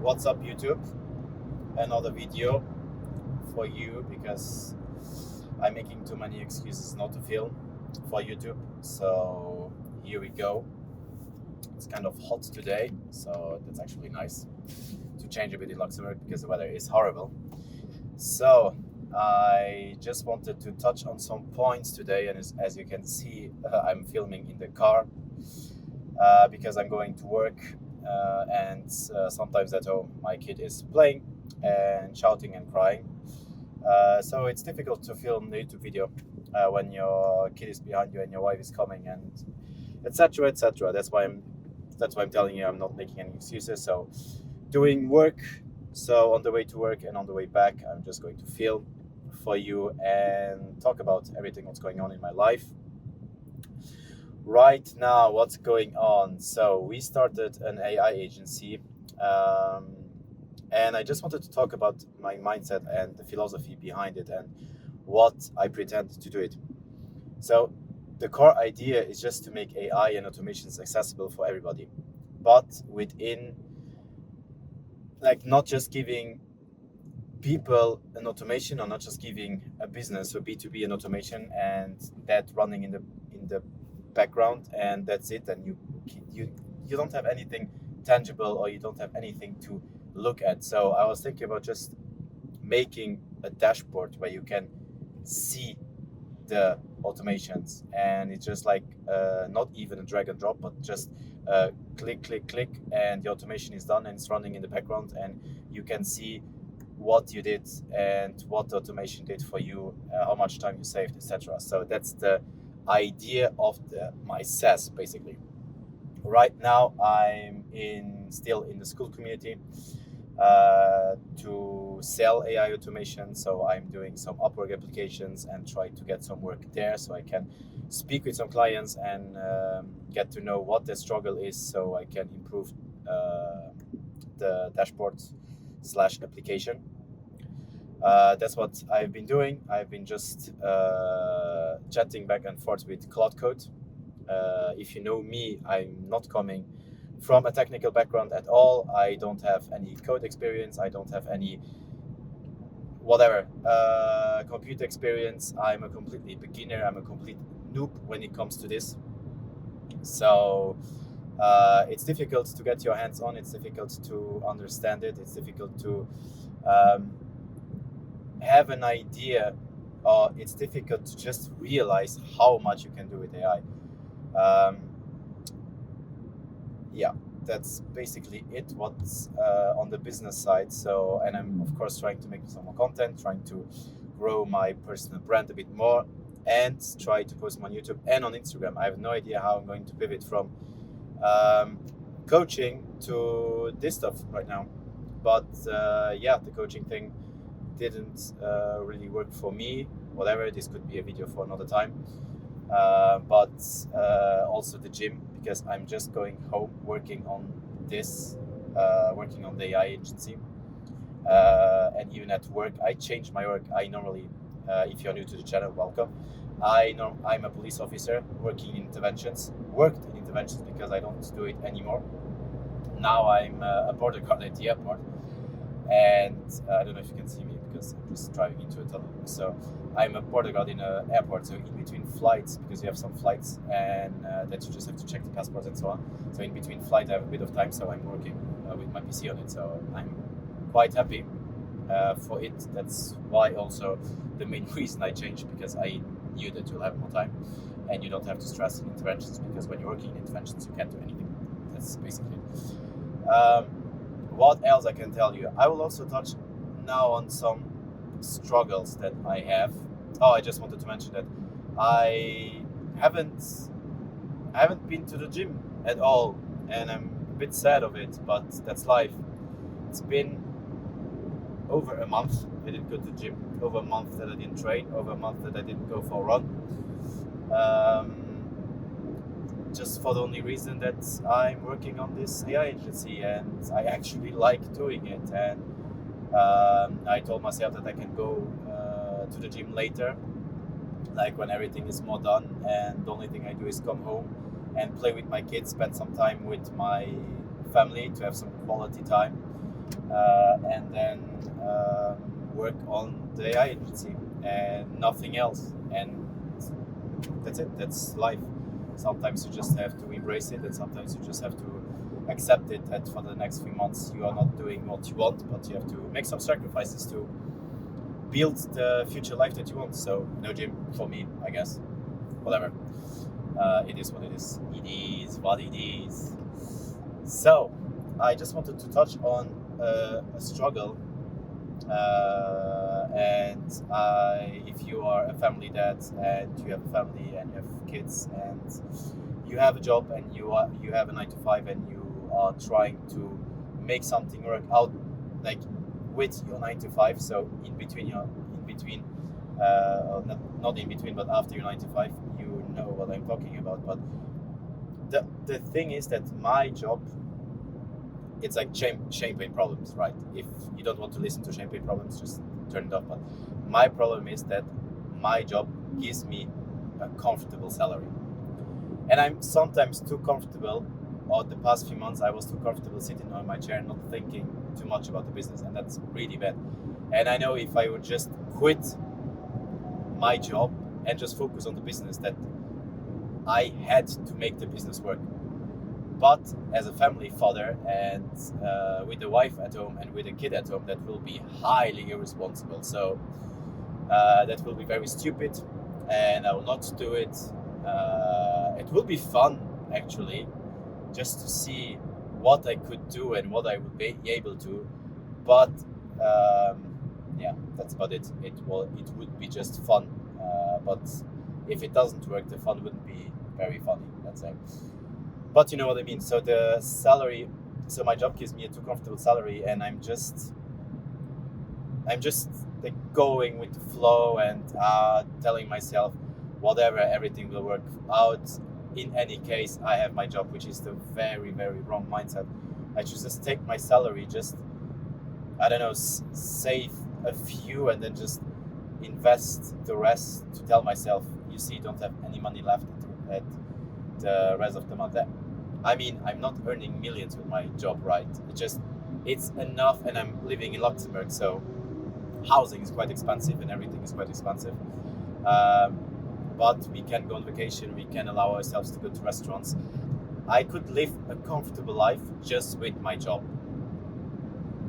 What's up, YouTube? Another video for you because I'm making too many excuses not to film for YouTube. So here we go. It's kind of hot today, so that's actually nice to change a bit in Luxembourg because the weather is horrible. So I just wanted to touch on some points today, and as you can see, I'm filming in the car because I'm going to work. And sometimes at home my kid is playing and shouting and crying, so it's difficult to film the YouTube video when your kid is behind you and your wife is coming, and etc etc. That's why I'm telling you I'm not making any excuses. So doing work, so on the way to work and on the way back, I'm just going to film for you and talk about everything what's going on in my life right now. What's going on? So we started an AI agency, and I just wanted to talk about my mindset and the philosophy behind it and what I pretend to do it. So the core idea is just to make AI and automations accessible for everybody, but within, like, not just giving people an automation, or not just giving a business, so B2B an automation and that running in the background, and that's it, and you don't have anything tangible, or you don't have anything to look at. So I was thinking about just making a dashboard where you can see the automations, and it's just like not even a drag and drop, but just click click click, and the automation is done and it's running in the background, and you can see what you did and what the automation did for you, how much time you saved, etc. So that's the idea of my SaaS, basically. Right now I'm still in the school community to sell AI automation. So I'm doing some Upwork applications and try to get some work there, so I can speak with some clients and get to know what the struggle is, so I can improve the dashboard / application. That's what I've been doing. I've been just chatting back and forth with Claude. If you know me, I'm not coming from a technical background at all. I don't have any code experience. I don't have any computer experience. I'm a completely beginner. I'm a complete noob when it comes to this. So it's difficult to get your hands on. It's difficult to understand it. It's difficult to have an idea, or it's difficult to just realize how much you can do with AI. Yeah, that's basically it. What's on the business side. So, and I'm of course trying to make some more content, trying to grow my personal brand a bit more, and try to post them on YouTube and on Instagram. I have no idea how I'm going to pivot from coaching to this stuff right now, but the coaching thing didn't really work for me. Whatever, this could be a video for another time. But also the gym, because I'm just going home working on this, working on the AI agency, and even at work I changed my work. I normally, if you're new to the channel, welcome. I'm a police officer worked in interventions because I don't do it anymore. Now I'm a border guard at the airport, and I don't know if you can see me because I'm just driving into a tunnel. So I'm a border guard in an airport, so in between flights, because you have some flights and that you just have to check the passport and so on. So in between flight I have a bit of time, so I'm working with my PC on it. So I'm quite happy for it. That's why also the main reason I changed, because I knew that you'll have more time and you don't have to stress in interventions, because when you're working in interventions you can't do anything. That's basically it. What else I can tell you? I will also touch now on some struggles that I have. Oh, I just wanted to mention that I haven't been to the gym at all, and I'm a bit sad of it, but that's life. It's been over a month I didn't go to the gym, over a month that I didn't train, over a month that I didn't go for a run. Just for the only reason that I'm working on this AI agency and I actually like doing it, and I told myself that I can go to the gym later, like when everything is more done, and the only thing I do is come home and play with my kids, spend some time with my family, to have some quality time. and then work on the AI agency and nothing else. And that's it. That's life. Sometimes you just have to embrace it, and sometimes you just have to accept it that for the next few months you are not doing what you want, but you have to make some sacrifices to build the future life that you want. So no gym for me, I guess. Whatever. It is what it is. It is what it is. So I just wanted to touch on a struggle. And if you are a family dad and you have a family and you have kids and you have a job and you have a 9 to 5 and you are trying to make something work out, like with your 9 to 5. So not in between, but after your 9 to 5, you know what I'm talking about. But the thing is that my job, it's like champagne problems, right? If you don't want to listen to champagne problems, just turn it off. But my problem is that my job gives me a comfortable salary, and I'm sometimes too comfortable. Or the past few months, I was too comfortable sitting on my chair and not thinking too much about the business, and that's really bad. And I know if I would just quit my job and just focus on the business, that I had to make the business work. But as a family father and with a wife at home and with a kid at home, that will be highly irresponsible. So that will be very stupid, and I will not do it. It will be fun, actually, just to see what I could do and what I would be able to. But yeah, that's about it. It would be just fun. But if it doesn't work, the fun wouldn't be very funny, let's say. But you know what I mean. So the salary, so my job gives me a too comfortable salary, and I'm just like going with the flow and telling myself, whatever, everything will work out. In any case, I have my job, which is the very, very wrong mindset. I should just take my salary, just, I don't know, save a few and then just invest the rest to tell myself, you see, don't have any money left at the rest of the month. I mean, I'm not earning millions with my job, right? It's enough, and I'm living in Luxembourg, so housing is quite expensive and everything is quite expensive. But we can go on vacation, we can allow ourselves to go to restaurants. I could live a comfortable life just with my job.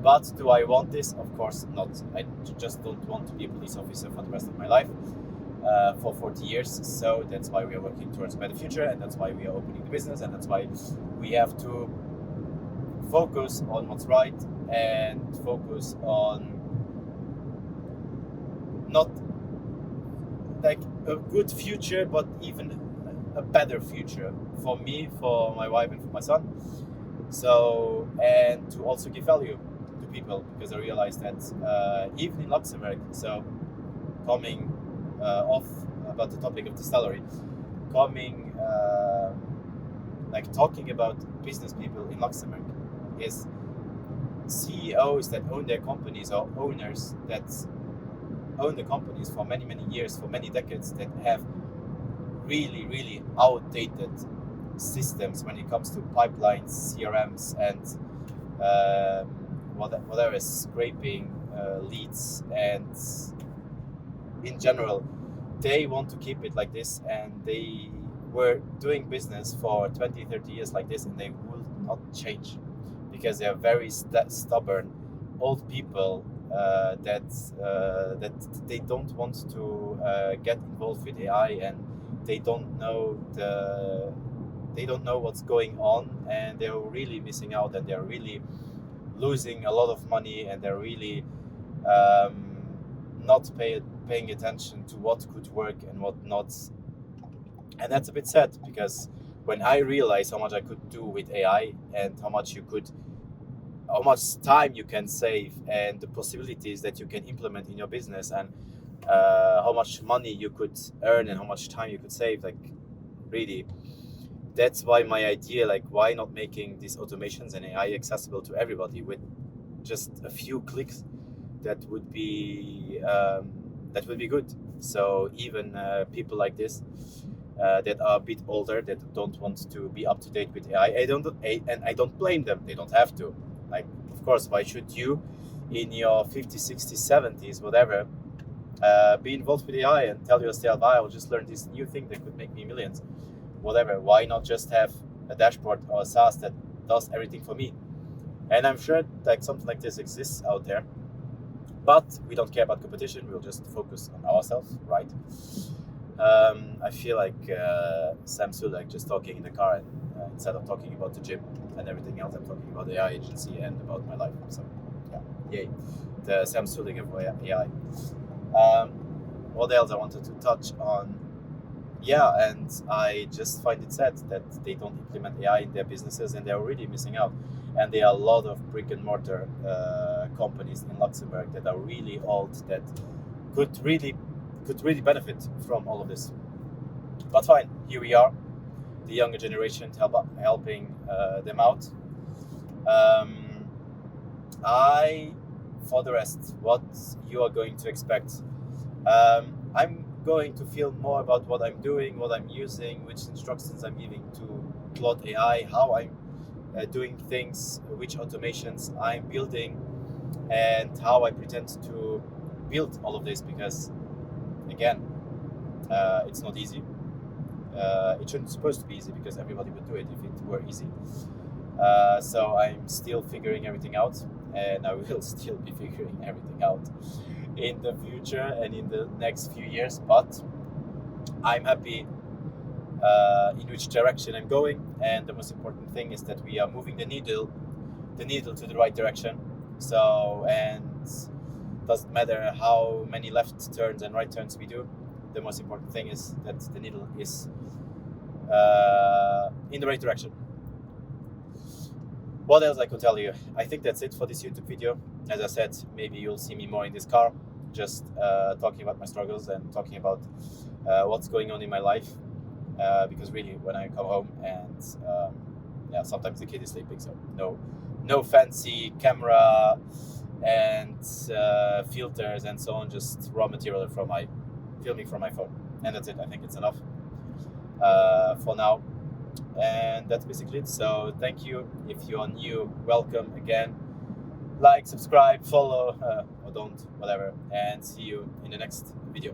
But do I want this? Of course not. I just don't want to be a police officer for the rest of my life, for 40 years. So that's why we are working towards a better future, and that's why we are opening the business, and that's why we have to focus on what's right and focus on not like a good future, but even a better future for me, for my wife, and for my son. So, and to also give value to people, because I realized that even in Luxembourg, so coming off about the topic of the salary, like talking about business people in Luxembourg is CEOs that own their companies, or owners that own the companies for many, many years, for many decades, that have really, really outdated systems when it comes to pipelines, CRMs, and whatever is scraping leads, and in general, they want to keep it like this, and they were doing business for 20, 30 years like this, and they will not change because they are very stubborn old people that they don't want to get involved with AI, and they don't know what's going on, and they're really missing out, and they're really losing a lot of money, and they're really not paying attention to what could work and what not. And that's a bit sad, because when I realized how much I could do with AI, and how much time you can save, and the possibilities that you can implement in your business, and how much money you could earn, and how much time you could save, like, really, that's why my idea, like, why not making these automations and AI accessible to everybody with just a few clicks? That would be good. So even people like this that are a bit older, that don't want to be up to date with AI, I don't blame them. They don't have to. Like, of course, why should you in your 50s, 60s, 70s, whatever, be involved with AI and tell yourself, I will just learn this new thing that could make me millions, whatever. Why not just have a dashboard or a SaaS that does everything for me? And I'm sure like something like this exists out there, but we don't care about competition. We'll just focus on ourselves, right? I feel like Sam Sulek just talking in the car, and instead of talking about the gym and everything else, I'm talking about the AI agency and about my life. So yeah, yay, the Sam Sulek of AI. What else I wanted to touch on? Yeah, and I just find it sad that they don't implement AI in their businesses, and they're really missing out. And there are a lot of brick and mortar companies in Luxembourg that are really old that could really benefit from all of this. But fine, here we are, the younger generation helping them out. For the rest, what you are going to expect, I'm going to feel more about what I'm doing, what I'm using, which instructions I'm giving to Claude AI, how I'm doing things, which automations I'm building, and how I pretend to build all of this, because again, it's not easy. It shouldn't supposed to be easy, because everybody would do it if it were easy. So I'm still figuring everything out, and I will still be figuring everything out in the future and in the next few years. But I'm happy in which direction I'm going, and the most important thing is that we are moving the needle to the right direction. So, and doesn't matter how many left turns and right turns we do, the most important thing is that the needle is in the right direction. What else I could tell you? I think that's it for this YouTube video. As I said, maybe you'll see me more in this car, just talking about my struggles and talking about what's going on in my life. Because really, when I come home and sometimes the kid is sleeping, so no fancy camera and filters and so on, just raw material from my filming from my phone, and that's it. I think it's enough for now, and that's basically it. So thank you. If you are new, welcome again. Like, subscribe, follow, or don't, whatever, and see you in the next video.